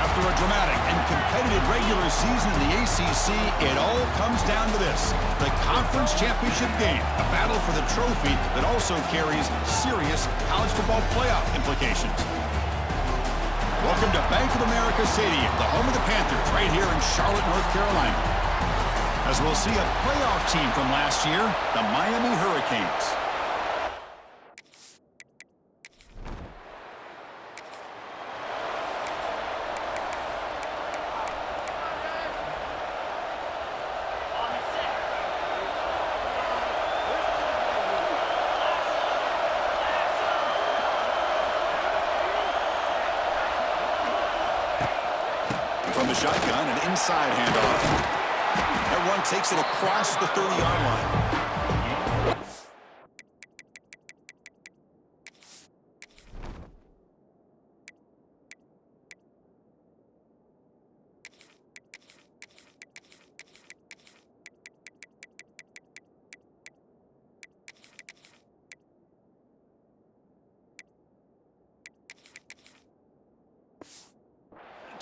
After a dramatic and competitive regular season in the ACC, it all comes down to this: the conference championship game, a battle for the trophy that also carries serious college football playoff implications. Welcome to Bank of America Stadium, the home of the Panthers, right here in Charlotte, North Carolina. As we'll see a playoff team from last year, the Miami Hurricanes. From the shotgun, an inside handoff. Everyone takes it across the 30-yard line.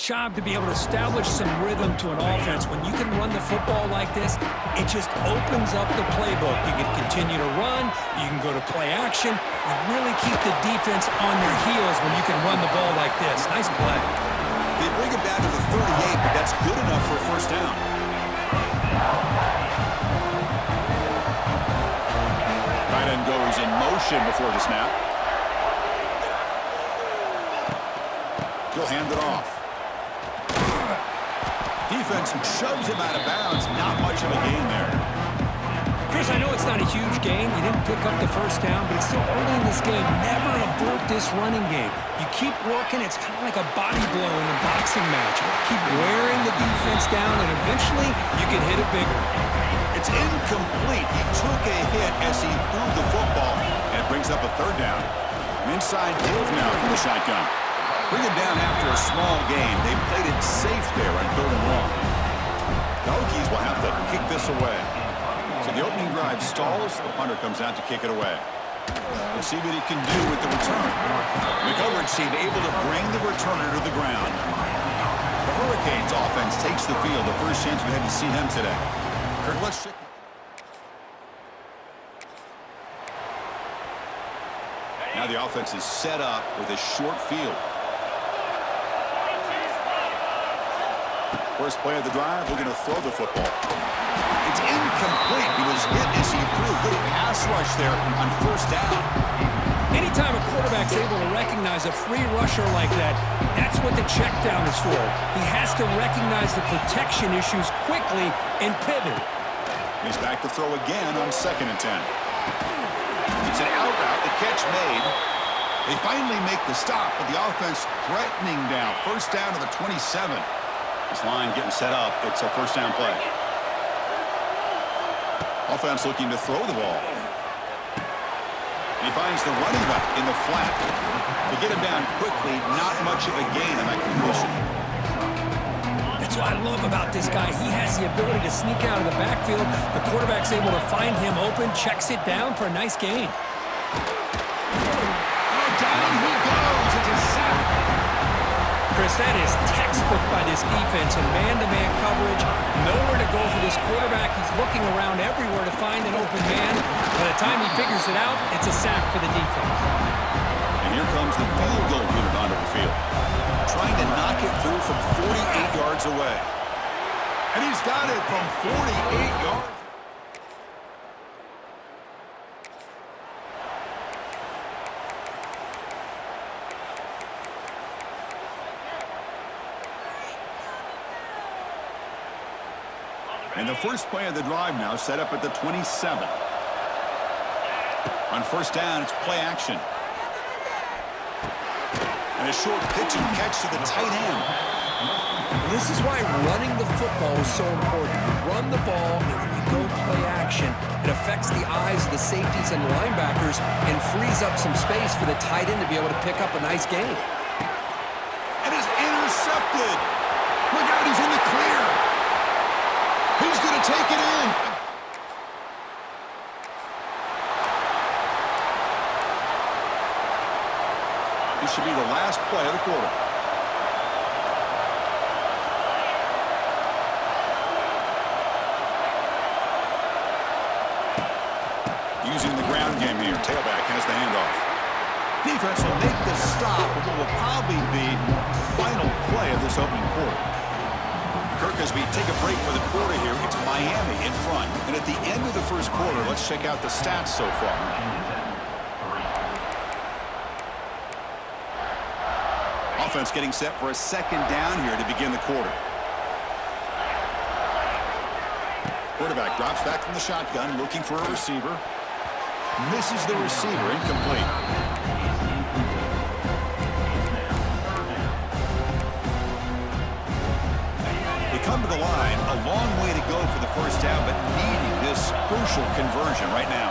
Job to be able to establish some rhythm to an offense. When you can run the football like this, it just opens up the playbook. You can continue to run, you can go to play action, you really keep the defense on their heels when you can run the ball like this. Nice play. They bring it down to the 38, but that's good enough for a first down. Tight end goes in motion before the snap. He'll hand it off. Defense shoves him out of bounds. Not much of a gain there. Chris, I know it's not a huge gain. You didn't pick up the first down, but it's still early in this game. Never abort this running game. You keep working. It's kind of like a body blow in a boxing match. Keep wearing the defense down, and eventually you can hit it bigger. It's incomplete. He took a hit as he threw the football, and it brings up a third down. An inside give now from the shotgun. Bring it down after a small gain. They played it safe there on 3rd and long. The Hokies will have to kick this away. So the opening drive stalls. The punter comes out to kick it away. We'll see what he can do with the return. The coverage team able to bring the returner to the ground. The Hurricanes offense takes the field. The first chance we had to see them today. Kirk, let's check. Now the offense is set up with a short field. First play of the drive, we're going to throw the football. It's incomplete. He was hit as he threw. Good pass rush there on first down. Anytime a quarterback's able to recognize a free rusher like that, that's what the check down is for. He has to recognize the protection issues quickly and pivot. He's back to throw again on 2nd and 10. It's an out route. The catch made. They finally make the stop, but the offense threatening down. First down to the 27. This line getting set up. It's a first down play. Offense looking to throw the ball. And he finds the running back in the flat. To get him down quickly, not much of a gain in that completion. That's what I love about this guy. He has the ability to sneak out of the backfield. The quarterback's able to find him open, checks it down for a nice gain. Down he goes. It's a sack. Chris, that is textbook by this defense in man-to-man coverage. Nowhere to go for this quarterback. He's looking around everywhere to find an open man. By the time he figures it out, it's a sack for the defense. And here comes the field goal unit onto the field. Trying to knock it through from 48 yards away. And he's got it from 48 yards. And the first play of the drive now set up at the 27. On first down, it's play action. And a short pitch and catch to the tight end. This is why running the football is so important. Run the ball, and when you go play action, it affects the eyes of the safeties and linebackers and frees up some space for the tight end to be able to pick up a nice gain. And it's intercepted. Look out, he's in the clear. He's going to to take it in. This should be the last play of the quarter. Using the ground game here. Tailback has the handoff. Defense will make the stop, but what will probably be the final play of this opening quarter. Kirk, as we take a break for the quarter here, it's Miami in front. And at the end of the first quarter, let's check out the stats so far. Offense getting set for a second down here to begin the quarter. Quarterback drops back from the shotgun, looking for a receiver. Misses the receiver, incomplete. They come to the line, a long way to go for the first down, but needing this crucial conversion right now.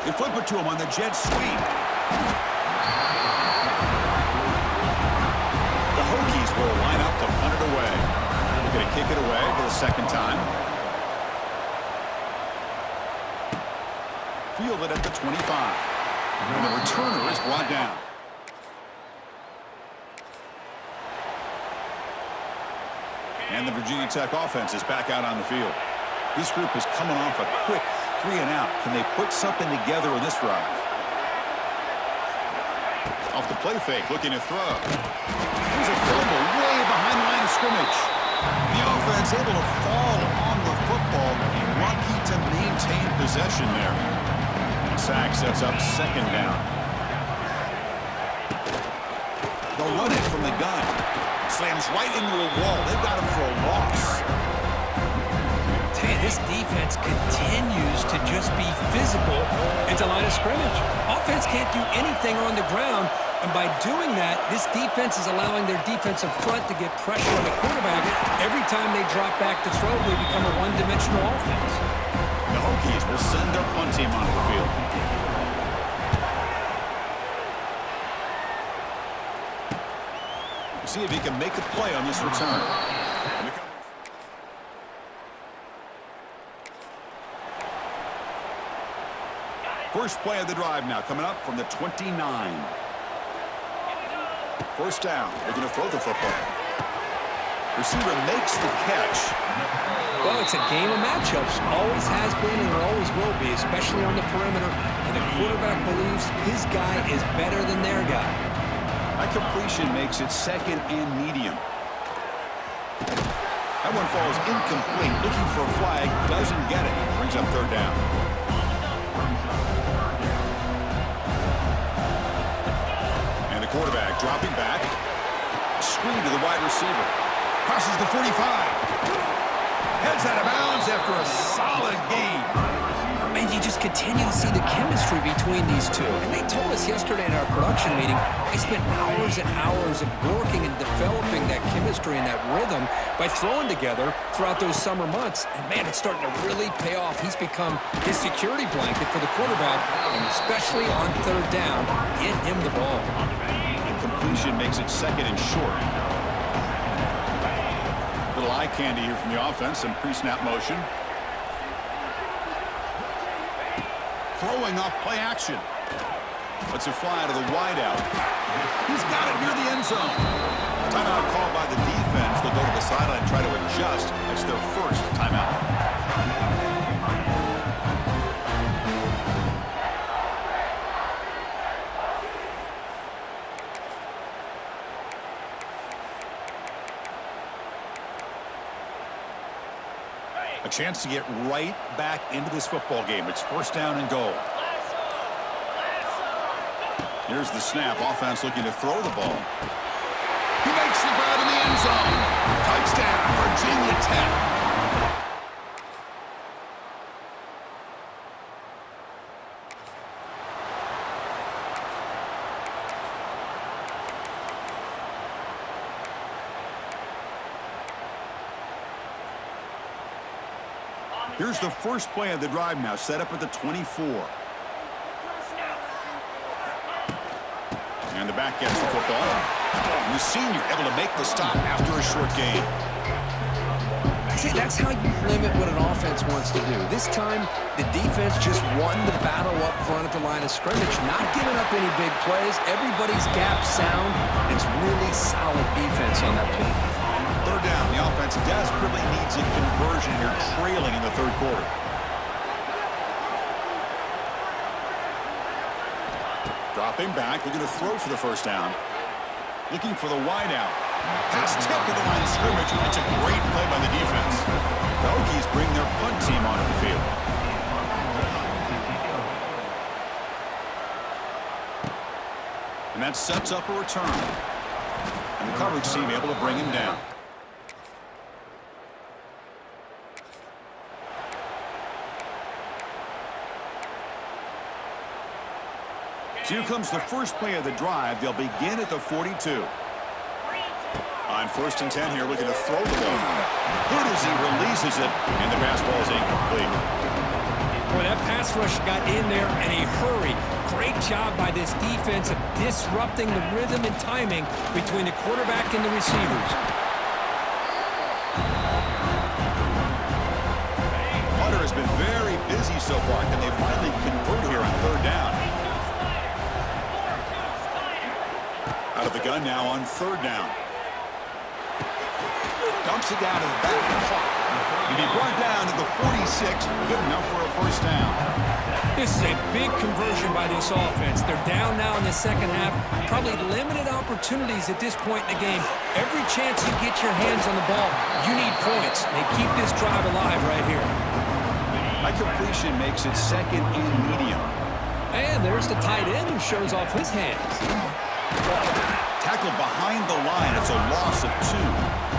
They flip it to him on the jet sweep. The Hokies will line up to punt it away. They're going to kick it away for the second time. Fielded at the 25. And the returner is brought down. And the Virginia Tech offense is back out on the field. This group is coming off a quick 3-and-out. Can they put something together in this drive? Off the play fake, looking to throw. There's a fumble way behind the line of scrimmage. The offense able to fall on the football. Lucky to maintain possession there. Sack sets up second down. They'll run it from the gun. Slams right into a wall. They've got him for a loss. This defense continues to just be physical into line of scrimmage. Offense can't do anything on the ground, and by doing that, this defense is allowing their defensive front to get pressure on the quarterback. Every time they drop back to throw, they become a one-dimensional offense. The Hokies will send their punt team onto the field. See if he can make a play on this return. First play of the drive now, coming up from the 29. First down. They're going to throw the football. Receiver makes the catch. Well, it's a game of matchups. Always has been and always will be, especially on the perimeter. And the quarterback believes his guy is better than their guy. That completion makes it second and medium. That one falls incomplete. Looking for a flag. Doesn't get it. Brings up third down. And the quarterback dropping back. Screen to the wide receiver. Crosses the 45. Heads out of bounds after a solid game. Man, you just continue to see the chemistry between these two. And they told us yesterday in our production meeting, they spent hours and hours of working and developing that chemistry and that rhythm by throwing together throughout those summer months. And man, it's starting to really pay off. He's become his security blanket for the quarterback, and especially on third down, get him the ball. The completion makes it second and short. Little eye candy here from the offense, some pre-snap motion. Throwing off play action. Lets it fly to the wideout. He's got it near the end zone. Timeout called by the defense. They'll go to the sideline and try to adjust. That's their first timeout. A chance to get right back into this football game. It's first down and goal. Here's the snap. Offense looking to throw the ball. He makes the grab in the end zone. Touchdown, Virginia Tech. Here's the first play of the drive now, set up at the 24. And the back gets the football. And the senior able to make the stop after a short gain. say that's how you limit what an offense wants to do. This time, the defense just won the battle up front at the line of scrimmage, not giving up any big plays. Everybody's gap sound. It's really solid defense on that play. Third down. The offense desperately needs a conversion here, trailing in the third quarter. Dropping back, looking to throw for the first down. Looking for the wide out. Pass tipped to the line of scrimmage. It's a great play by the defense. The Hokies bring their punt team onto the field. And that sets up a return. And the coverage team able to bring him down. So here comes the first play of the drive. They'll begin at the 42. On 1st and 10 here, looking to throw the ball. Hudesy releases it, and the pass ball is incomplete. Boy, that pass rush got in there in a hurry. Great job by this defense of disrupting the rhythm and timing between the quarterback and the receivers. Hunter has been very busy so far. Can they finally convert here on third down? Out of the gun now on third down. Dumps it down to the back of the clock. And he brought down to the 46. Good enough for a first down. This is a big conversion by this offense. They're down now in the second half. Probably limited opportunities at this point in the game. Every chance you get your hands on the ball, you need points. They keep this drive alive right here. That completion makes it second and medium. And there's the tight end who shows off his hands. Tackled behind the line. It's a loss of 2.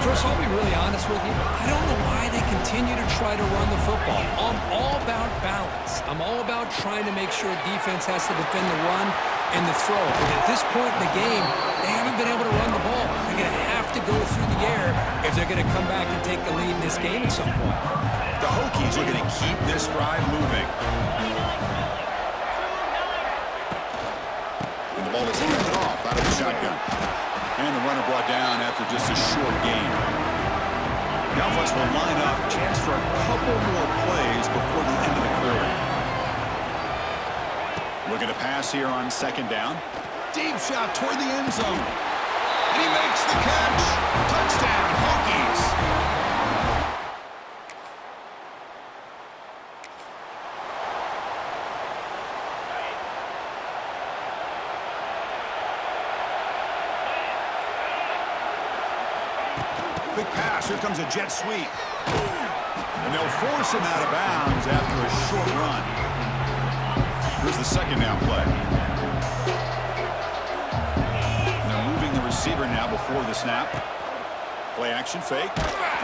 Chris, I'll be really honest with you. I don't know why they continue to try to run the football. I'm all about balance. I'm all about trying to make sure defense has to defend the run and the throw. But at this point in the game, they haven't been able to run the ball. They're going to have to go through the air if they're going to come back and take the lead in this game at some point. The Hokies are going to keep this drive moving. And the ball is handed off out of the shotgun. And the runner brought down after just a short gain. The offense will line up. Chance for a couple more plays before the end of the quarter. Looking to pass here on second down. Deep shot toward the end zone. And he makes the catch. Touchdown, Hokies. Quick pass. Here comes a jet sweep. And they'll force him out of bounds after a short run. Here's the second down play. And they're moving the receiver now before the snap. Play action fake.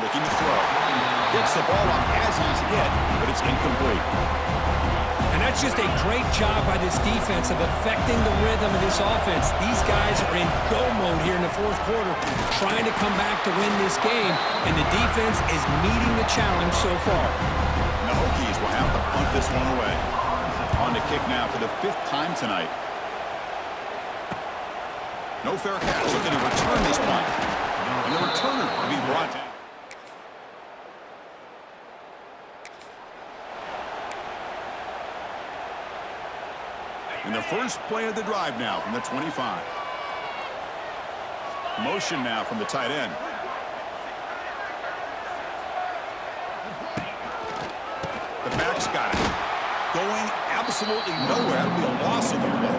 Looking to throw. Gets the ball off as he's hit, but it's incomplete. And that's just a great job by this defense of affecting the rhythm of this offense. These guys are in go mode here in the fourth quarter, trying to come back to win this game, and the defense is meeting the challenge so far. The Hokies will have to punt this one away. On to kick now for the 5th time tonight. No fair catch. Looking to return this punt. And the returner will be brought down. And the first play of the drive now from the 25. Motion now from the tight end. The back's got it. Going absolutely nowhere. That'll be a loss of the play.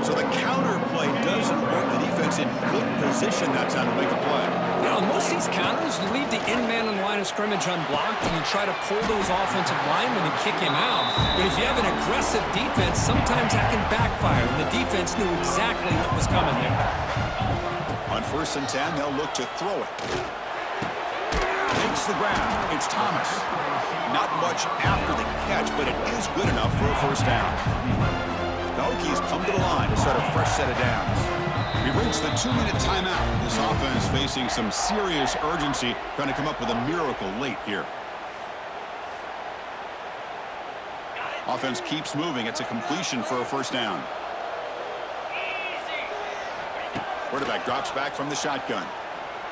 So the counter play doesn't work. The defense in good position that time to make a play. Now, on most of these counters, you leave the in-man on the line of scrimmage unblocked, and you try to pull those offensive linemen and kick him out. But if you have an aggressive defense, sometimes that can backfire, and the defense knew exactly what was coming there. On 1st and 10, they'll look to throw it. Takes the ground. It's Thomas. Not much after the catch, but it is good enough for a first down. The Hokies come to the line to set a fresh set of downs. We've reached the 2-minute timeout. This offense facing some serious urgency, trying to come up with a miracle late here. Offense keeps moving. It's a completion for a first down. Quarterback drops back from the shotgun.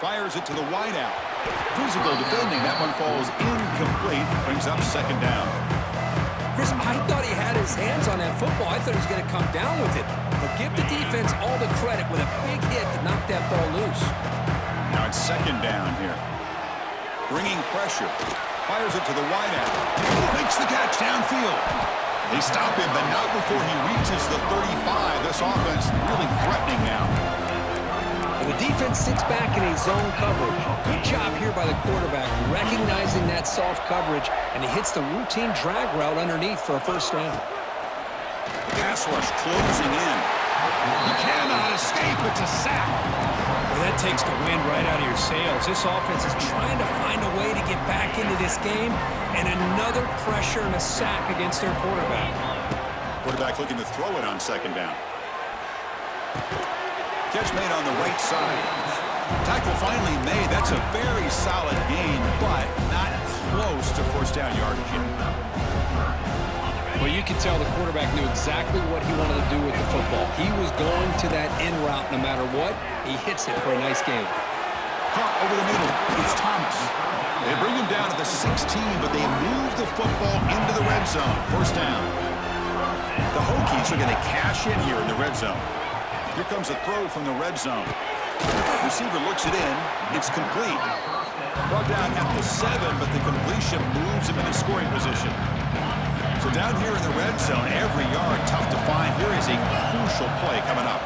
Fires it to the wide out. Physical defending. That one falls incomplete. Brings up second down. Chris, I thought he had his hands on that football. I thought he was going to come down with it. But give the defense all the credit with a big hit to knock that ball loose. Now it's second down here. Bringing pressure. Fires it to the wideout. Makes the catch downfield. They stop him, but not before he reaches the 35. This offense really threatening now. And the defense sits back in a zone coverage. Good job here by the quarterback, recognizing that soft coverage, and he hits the routine drag route underneath for a first down. Pass rush closing in. He cannot escape. It's a sack. Well, that takes the wind right out of your sails. This offense is trying to find a way to get back into this game, and another pressure and a sack against their quarterback. Quarterback looking to throw it on second down. Catch made on the right side. Tackle finally made. That's a very solid gain, but not close to first down yardage yet. Well, you can tell the quarterback knew exactly what he wanted to do with the football. He was going to that in route no matter what. He hits it for a nice gain. Caught over the middle. It's Thomas. They bring him down to the 16, but they move the football into the red zone. First down. The Hokies are going to cash in here in the red zone. Here comes a throw from the red zone. Receiver looks it in. It's complete. Brought down at the 7, but the completion moves him into scoring position. So down here in the red zone, every yard tough to find. Here is a crucial play coming up.